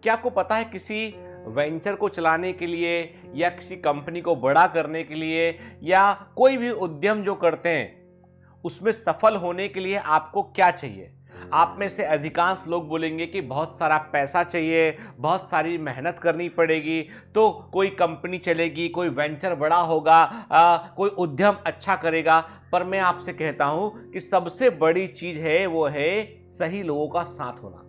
क्या आपको पता है किसी वेंचर को चलाने के लिए या किसी कंपनी को बड़ा करने के लिए या कोई भी उद्यम जो करते हैं उसमें सफल होने के लिए आपको क्या चाहिए? आप में से अधिकांश लोग बोलेंगे कि बहुत सारा पैसा चाहिए, बहुत सारी मेहनत करनी पड़ेगी, तो कोई कंपनी चलेगी, कोई वेंचर बड़ा होगा, कोई उद्यम अच्छा करेगा। पर मैं आपसे कहता हूं कि सबसे बड़ी चीज है वो है सही लोगों का साथ होना।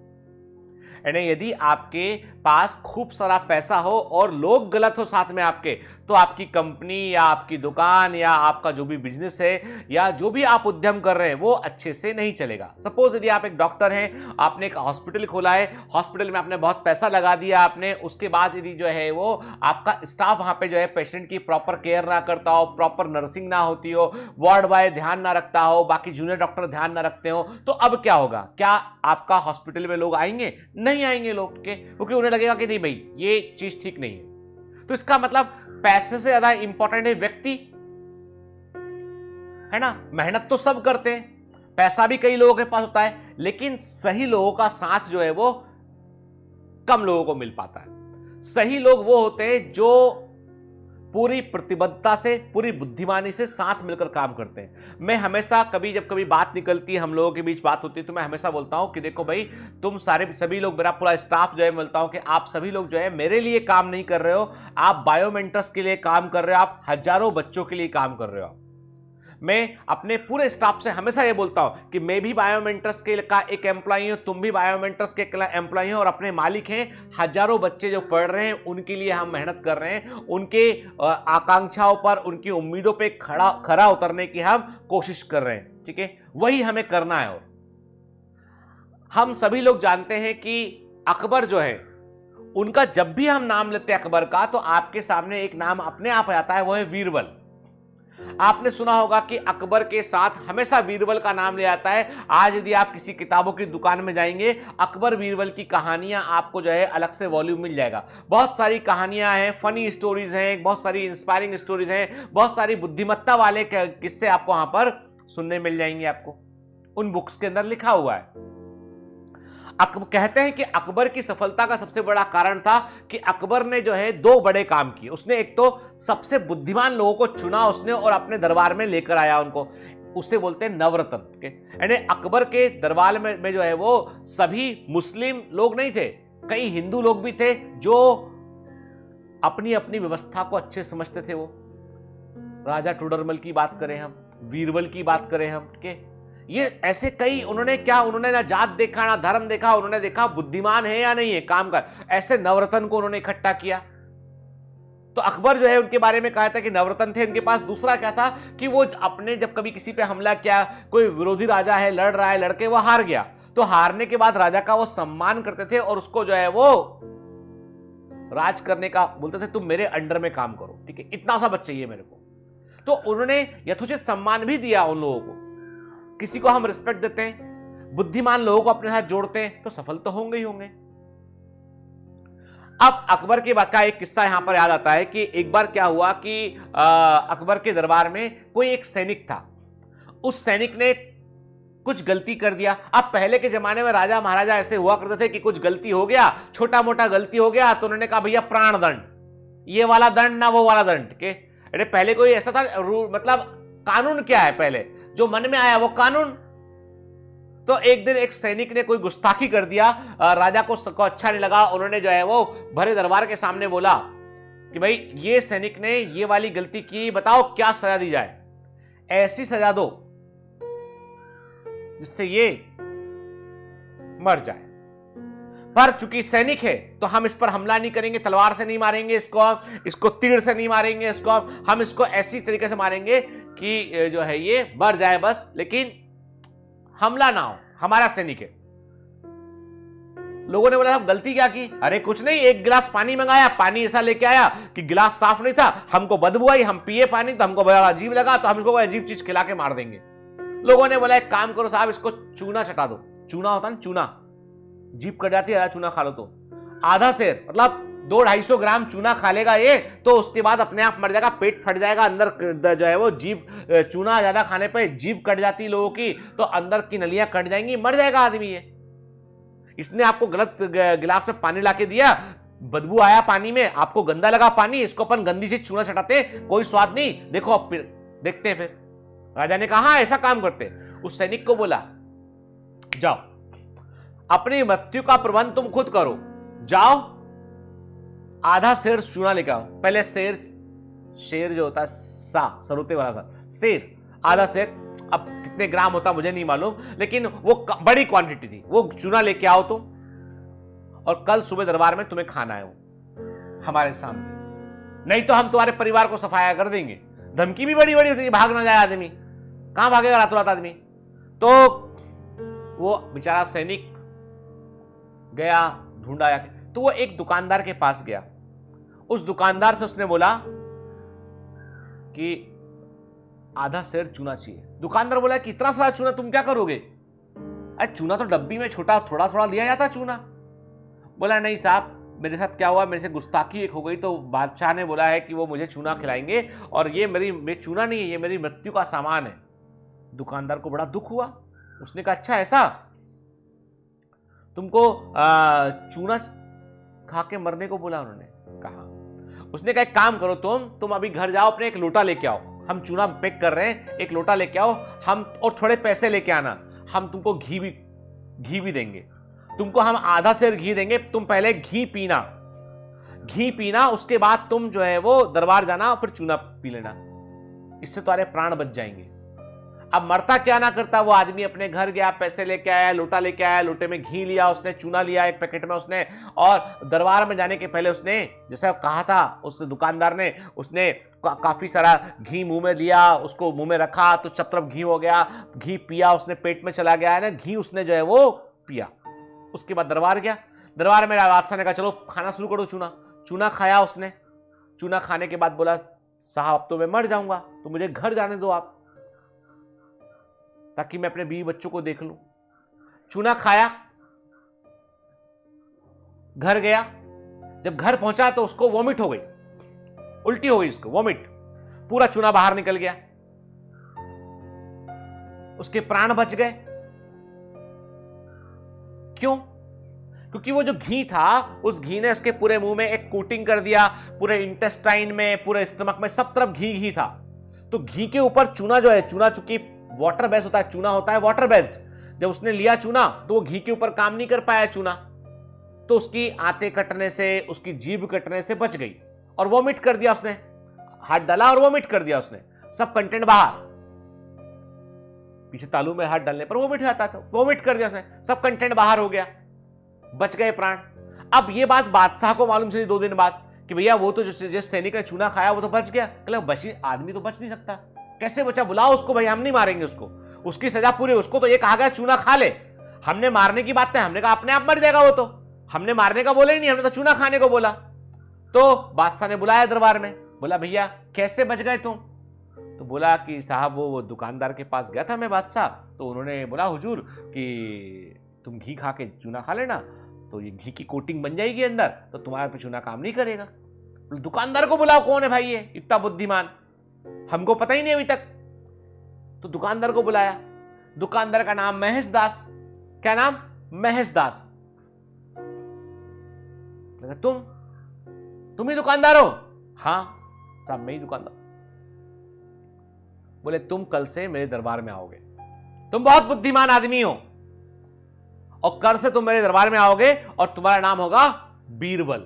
यानी यदि आपके पास खूब सारा पैसा हो और लोग गलत हो साथ में आपके, तो आपकी कंपनी या आपकी दुकान या आपका जो भी बिजनेस है या जो भी आप उद्यम कर रहे हैं वो अच्छे से नहीं चलेगा। सपोज यदि आप एक डॉक्टर हैं, आपने एक हॉस्पिटल खोला है, हॉस्पिटल में आपने बहुत पैसा लगा दिया आपने, उसके बाद यदि जो है वो आपका स्टाफ वहां पे जो है पेशेंट की प्रॉपर केयर ना करता हो, प्रॉपर नर्सिंग ना होती हो, वार्ड बॉय ध्यान ना रखता हो, बाकी जूनियर डॉक्टर ध्यान ना रखते हो, तो अब क्या होगा? क्या आपका हॉस्पिटल में लोग आएंगे? नहीं आएंगे लोग के, क्योंकि उन्हें लगेगा कि नहीं भाई ये चीज ठीक नहीं है। तो इसका मतलब पैसे से ज्यादा इंपॉर्टेंट है व्यक्ति, है ना। मेहनत तो सब करते हैं, पैसा भी कई लोगों के पास होता है, लेकिन सही लोगों का साथ जो है वो कम लोगों को मिल पाता है। सही लोग वो होते हैं जो पूरी प्रतिबद्धता से, पूरी बुद्धिमानी से साथ मिलकर काम करते हैं। मैं हमेशा जब कभी बात निकलती है, हम लोगों के बीच बात होती है, तो मैं हमेशा बोलता हूं कि देखो भाई, तुम सभी लोग, मेरा पूरा स्टाफ जो है, मिलता हूं कि आप सभी लोग जो है मेरे लिए काम नहीं कर रहे हो, आप बायोमेंटर्स के लिए काम कर रहे हो, आप हजारों बच्चों के लिए काम कर रहे हो। मैं अपने पूरे स्टाफ से हमेशा ये बोलता हूं कि मैं भी बायोमेंटर्स का एक एम्प्लॉई हूं, तुम भी बायोमेंटर्स के एम्प्लॉई हो और अपने मालिक हैं। हजारों बच्चे जो पढ़ रहे हैं उनके लिए हम मेहनत कर रहे हैं, उनके आकांक्षाओं पर, उनकी उम्मीदों पे खरा उतरने की हम कोशिश कर रहे हैं। ठीक है, वही हमें करना है। और हम सभी लोग जानते हैं कि अकबर जो है, उनका जब भी हम नाम लेते हैं अकबर का, तो आपके सामने एक नाम अपने आप आता है, वो है बीरबल। आपने सुना होगा कि अकबर के साथ हमेशा बीरबल का नाम ले आता है। आज यदि आप किसी किताबों की दुकान में जाएंगे, अकबर बीरबल की कहानियां आपको जो है अलग से वॉल्यूम मिल जाएगा। बहुत सारी कहानियां हैं, फनी स्टोरीज हैं, बहुत सारी इंस्पायरिंग स्टोरीज हैं, बहुत सारी बुद्धिमत्ता वाले किस्से आपको वहां पर सुनने मिल जाएंगे। आपको उन बुक्स के अंदर लिखा हुआ है। कहते हैं कि अकबर की सफलता का सबसे बड़ा कारण था कि अकबर ने जो है दो बड़े काम किए। उसने एक तो सबसे बुद्धिमान लोगों को चुना उसने और अपने दरबार में लेकर आया उनको, उसे बोलते हैं नवरत्न। यानी अकबर के दरबार में जो है वो सभी मुस्लिम लोग नहीं थे, कई हिंदू लोग भी थे जो अपनी अपनी व्यवस्था को अच्छे समझते थे। वो राजा टोडरमल की बात करें हम, बीरबल की बात करें हम, ये ऐसे कई, उन्होंने ना जात देखा ना धर्म देखा, उन्होंने देखा बुद्धिमान है या नहीं है, काम कर। ऐसे नवरत्न को उन्होंने इकट्ठा किया। तो अकबर जो है उनके बारे में कहा था कि नवरत्न थे उनके पास। दूसरा क्या था कि वो अपने जब कभी किसी पे हमला किया, कोई विरोधी राजा है, लड़ रहा है, लड़के वो हार गया, तो हारने के बाद राजा का वो सम्मान करते थे और उसको जो है वो राज करने का बोलते थे, तुम मेरे अंडर में काम करो, ठीक है, इतना सा बच्चा चाहिए मेरे को। तो उन्होंने यथोचित सम्मान भी दिया उन लोगों को। किसी को हम रिस्पेक्ट देते हैं, बुद्धिमान लोगों को अपने साथ जोड़ते हैं, तो सफल तो होंगे ही होंगे। अब अकबर के का एक किस्सा यहां पर याद आता है कि एक बार क्या हुआ कि अकबर के दरबार में कोई एक सैनिक था। उस सैनिक ने कुछ गलती कर दिया। अब पहले के जमाने में राजा महाराजा ऐसे हुआ करते थे कि कुछ गलती हो गया, छोटा मोटा गलती हो गया, तो उन्होंने कहा भैया प्राण दंड, ये वाला दंड ना वो वाला दंड के। अरे पहले कोई ऐसा था, मतलब कानून क्या है, पहले जो मन में आया वो कानून। तो एक दिन एक सैनिक ने कोई गुस्ताखी कर दिया, राजा को अच्छा नहीं लगा। उन्होंने जो है वो भरे दरबार के सामने बोला कि भाई ये सैनिक ने ये वाली गलती की, बताओ क्या सजा दी जाए। ऐसी सजा दो जिससे ये मर जाए। पर चूंकि सैनिक है तो हम इस पर हमला नहीं करेंगे, तलवार से नहीं मारेंगे इसको तीर से नहीं मारेंगे, हम इसको ऐसी तरीके से मारेंगे कि जो है ये मर जाए बस, लेकिन हमला ना हो, हमारा सैनिक है। लोगों ने बोला हम गलती क्या की? अरे कुछ नहीं, एक गिलास पानी मंगाया, पानी ऐसा लेके आया कि गिलास साफ नहीं था, हमको बदबू आई, हम पिए पानी तो हमको बड़ा अजीब लगा, तो हम इसको अजीब चीज खिला के मार देंगे। लोगों ने बोला एक काम करो साहब, इसको चूना चटा दो। चूना होता है ना, चूना, जीभ कट जाती है चूना खा लो तो। आधा सेर मतलब 200-250 ग्राम चूना खा लेगा ये, तो उसके बाद अपने आप मर जाएगा, पेट फट जाएगा, अंदर जो है वो जीभ, चूना ज्यादा खाने पे जीभ कट जाती है लोगों की, तो अंदर की नलियां कट जाएंगी, मर जाएगा आदमी। इसने आपको गलत गिलास में पानी लाके दिया, बदबू आया पानी में, आपको गंदा लगा पानी, इसको अपन गंदी से चूना चटाते, कोई स्वाद नहीं, देखो अब फिर देखते हैं। फिर राजा ने कहा ऐसा काम करते। उस सैनिक को बोला जाओ अपनी मृत्यु का प्रबंध तुम खुद करो, जाओ आधा शेर चूना लेके आओ। पहले शेर जो होता है सरोते वाला सा शेर, आधा शेर, अब कितने ग्राम होता मुझे नहीं मालूम, लेकिन वो बड़ी क्वांटिटी थी, वो चूना लेके आओ तुम, और कल सुबह दरबार में तुम्हें खाना है वो हमारे सामने, नहीं तो हम तुम्हारे परिवार को सफाया कर देंगे। धमकी भी बड़ी बड़ी होती है, भाग ना जाए आदमी, कहां भागेगा रातों रात आदमी। तो वो बेचारा सैनिक गया, ढूंढा, तो वो एक दुकानदार के पास गया। उस दुकानदार से उसने बोला कि आधा शेर चूना चाहिए। दुकानदार बोला कि इतना सारा चूना तुम क्या करोगे? अरे चूना तो डब्बी में छोटा थोड़ा थोड़ा लिया जाता चूना। बोला नहीं साहब, मेरे साथ क्या हुआ, मेरे से गुस्ताखी एक हो गई, तो बादशाह ने बोला है कि वो मुझे चूना खिलाएंगे, और ये मेरी चूना नहीं है, ये मेरी मृत्यु का सामान है। दुकानदार को बड़ा दुख हुआ। उसने कहा अच्छा ऐसा, तुमको चूना खा के मरने को बोला? उन्होंने कहा। उसने कहा एक काम करो, तुम अभी घर जाओ, अपने एक लोटा लेके आओ, हम चूना पैक कर रहे हैं, एक लोटा लेके आओ, हम और थोड़े पैसे लेके आना, हम तुमको घी भी देंगे, तुमको हम आधा शेर घी देंगे, तुम पहले घी पीना, उसके बाद तुम जो है वो दरबार जाना और फिर चूना पी लेना, इससे तुम्हारे प्राण बच जाएंगे। अब मरता क्या ना करता, वो आदमी अपने घर गया, पैसे लेके आया, लोटा लेके आया, लोटे में घी लिया, उसने चूना लिया एक पैकेट में उसने, और दरबार में जाने के पहले उसने जैसा कहा था उस दुकानदार ने, उसने काफी सारा घी मुंह में लिया, उसको मुंह में रखा तो चपतरप घी हो गया, घी पिया, उसने पेट में चला गया है ना घी, उसने जो है वो पिया। उसके बाद दरबार गया, दरबार में बादशाह ने कहा चलो खाना शुरू करो चूना खाया उसने। चूना खाने के बाद बोला साहब अब तो मैं मर जाऊंगा, तो मुझे घर जाने दो आप, ताकि मैं अपने बीवी बच्चों को देख लूं। चूना खाया, घर गया, जब घर पहुंचा तो उसको वॉमिट हो गई, उल्टी हो गई उसको, वॉमिट, पूरा चूना बाहर निकल गया, उसके प्राण बच गए। क्यों? क्योंकि वो जो घी था, उस घी ने उसके पूरे मुंह में एक कोटिंग कर दिया, पूरे इंटेस्टाइन में, पूरे स्टमक में, सब तरफ घी था। तो घी के ऊपर चूना जो है, चूना चूंकि वाटर बेस्ड होता है, चूना होता है वाटर बेस्ड, जब उसने लिया चूना तो वो घी के ऊपर काम नहीं कर पाया चूना, तो उसकी आंतें कटने से, उसकी जीभ कटने से बच गई, और वॉमिट कर दिया उसने, हाथ डाला और वॉमिट कर दिया उसने, सब कंटेंट बाहर। पीछे तालू में हाथ डालने पर वॉमिट आता था, वॉमिट कर दिया उसने, सब कंटेंट बाहर हो गया, बच गए प्राण। अब ये बात बादशाह को मालूम चली 2 दिन बाद कि भैया वो तो जिस सैनिक ने चूना खाया वो तो बच गया। बची आदमी तो बच नहीं सकता, कैसे बचा? बुलाओ उसको, भाई हम नहीं मारेंगे उसको, उसकी सजा पूरी, उसको तो ये कहा गया चूना खा ले, हमने मारने की बात है, हमने कहा अपने आप मर जाएगा वो तो, हमने मारने का बोला ही नहीं, हमने तो चूना खाने को बोला। तो बादशाह ने बुलाया दरबार में, बोला भैया कैसे बच गए तुम? तो बोला कि साहब वो दुकानदार के पास गया था मैं बादशाह, तो उन्होंने बोला हुजूर कि तुम घी खा के चूना खा लेना, तो ये घी की कोटिंग बन जाएगी अंदर, तो तुम्हारे पे चूना काम नहीं करेगा। दुकानदार को बुलाओ, कौन है भाई ये इतना बुद्धिमान, हमको पता ही नहीं अभी तक। तो दुकानदार को बुलाया, दुकानदार का नाम महेश दास। क्या नाम? महेश दास। तुम ही दुकानदार हो? हाँ साहब मैं ही दुकानदार। बोले तुम कल से मेरे दरबार में आओगे, तुम बहुत बुद्धिमान आदमी हो, और कल से तुम मेरे दरबार में आओगे और तुम्हारा नाम होगा बीरबल।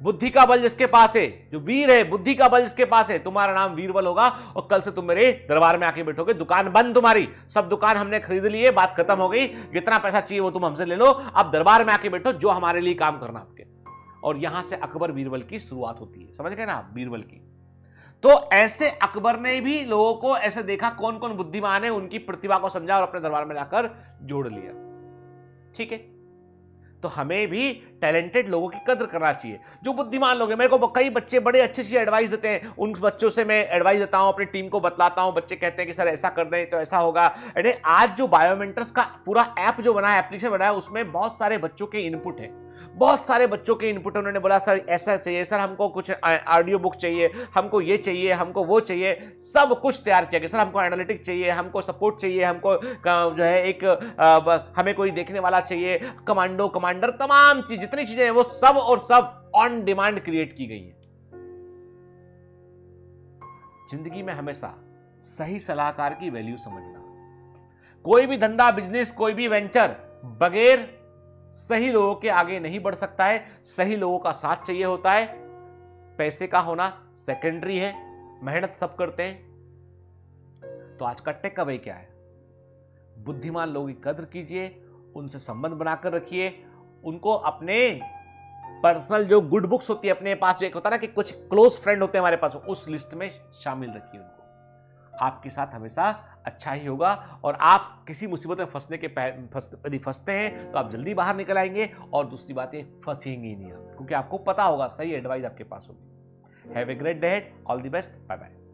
बुद्धि का बल जिसके पास है, जो वीर है, बुद्धि का बल जिसके पास है, तुम्हारा नाम वीरबल होगा, और कल से तुम मेरे दरबार में आके बैठोगे। दुकान बंद तुम्हारी, सब दुकान हमने खरीद ली है, बात खत्म हो गई, जितना पैसा चाहिए वो तुम हमसे ले लो, अब दरबार में आके बैठो, जो हमारे लिए काम करना आपके। और यहां से अकबर बीरबल की शुरुआत होती है, समझ गए ना आप, बीरबल की। तो ऐसे अकबर ने भी लोगों को ऐसे देखा कौन कौन बुद्धिमान है, उनकी प्रतिभा को समझा और अपने दरबार में जाकर जोड़ लिया। ठीक है, तो हमें भी टैलेंटेड लोगों की कदर करना चाहिए, जो बुद्धिमान लोग हैं। मेरे को कई बच्चे बड़े अच्छी अच्छी एडवाइस देते हैं, उन बच्चों से मैं एडवाइस देता हूं, अपनी टीम को बतलाता हूं, बच्चे कहते हैं कि सर ऐसा कर दें तो ऐसा होगा। अरे आज जो बायोमेंटर्स का पूरा ऐप जो बना है, एप्लीकेशन बना है, उसमें बहुत सारे बच्चों के इनपुट है, बहुत सारे बच्चों के इनपुट उन्होंने बोला सर ऐसा चाहिए, सर हमको कुछ ऑडियो बुक चाहिए, हमको ये चाहिए, हमको वो चाहिए, सब कुछ तैयार किया गया। सर हमको एनालिटिक्स चाहिए, हमको सपोर्ट चाहिए, हमको जो है एक हमें कोई देखने वाला चाहिए, कमांडो कमांडर, तमाम चीज जितनी चीजें हैं वो सब और सब ऑन डिमांड क्रिएट की गई है। जिंदगी में हमेशा सही सलाहकार की वैल्यू समझना। कोई भी धंधा, बिजनेस, कोई भी वेंचर बगैर सही लोगों के आगे नहीं बढ़ सकता है। सही लोगों का साथ चाहिए होता है। पैसे का होना सेकेंडरी है, मेहनत सब करते हैं। तो आज का टेक अवे क्या है? बुद्धिमान लोगों की कद्र कीजिए, उनसे संबंध बनाकर रखिए, उनको अपने पर्सनल जो गुड बुक्स होती है अपने पास, जो एक होता है ना कि कुछ क्लोज फ्रेंड होते हैं हमारे पास, उस लिस्ट में शामिल रखिए उनको। आपके साथ हमेशा अच्छा ही होगा और आप किसी मुसीबत में यदि फंसते हैं तो आप जल्दी बाहर निकल आएंगे, और दूसरी बात ये फंसेंगे ही नहीं आप, क्योंकि आपको पता होगा सही एडवाइस आपके पास होगी। Have a great day, all the best, bye bye.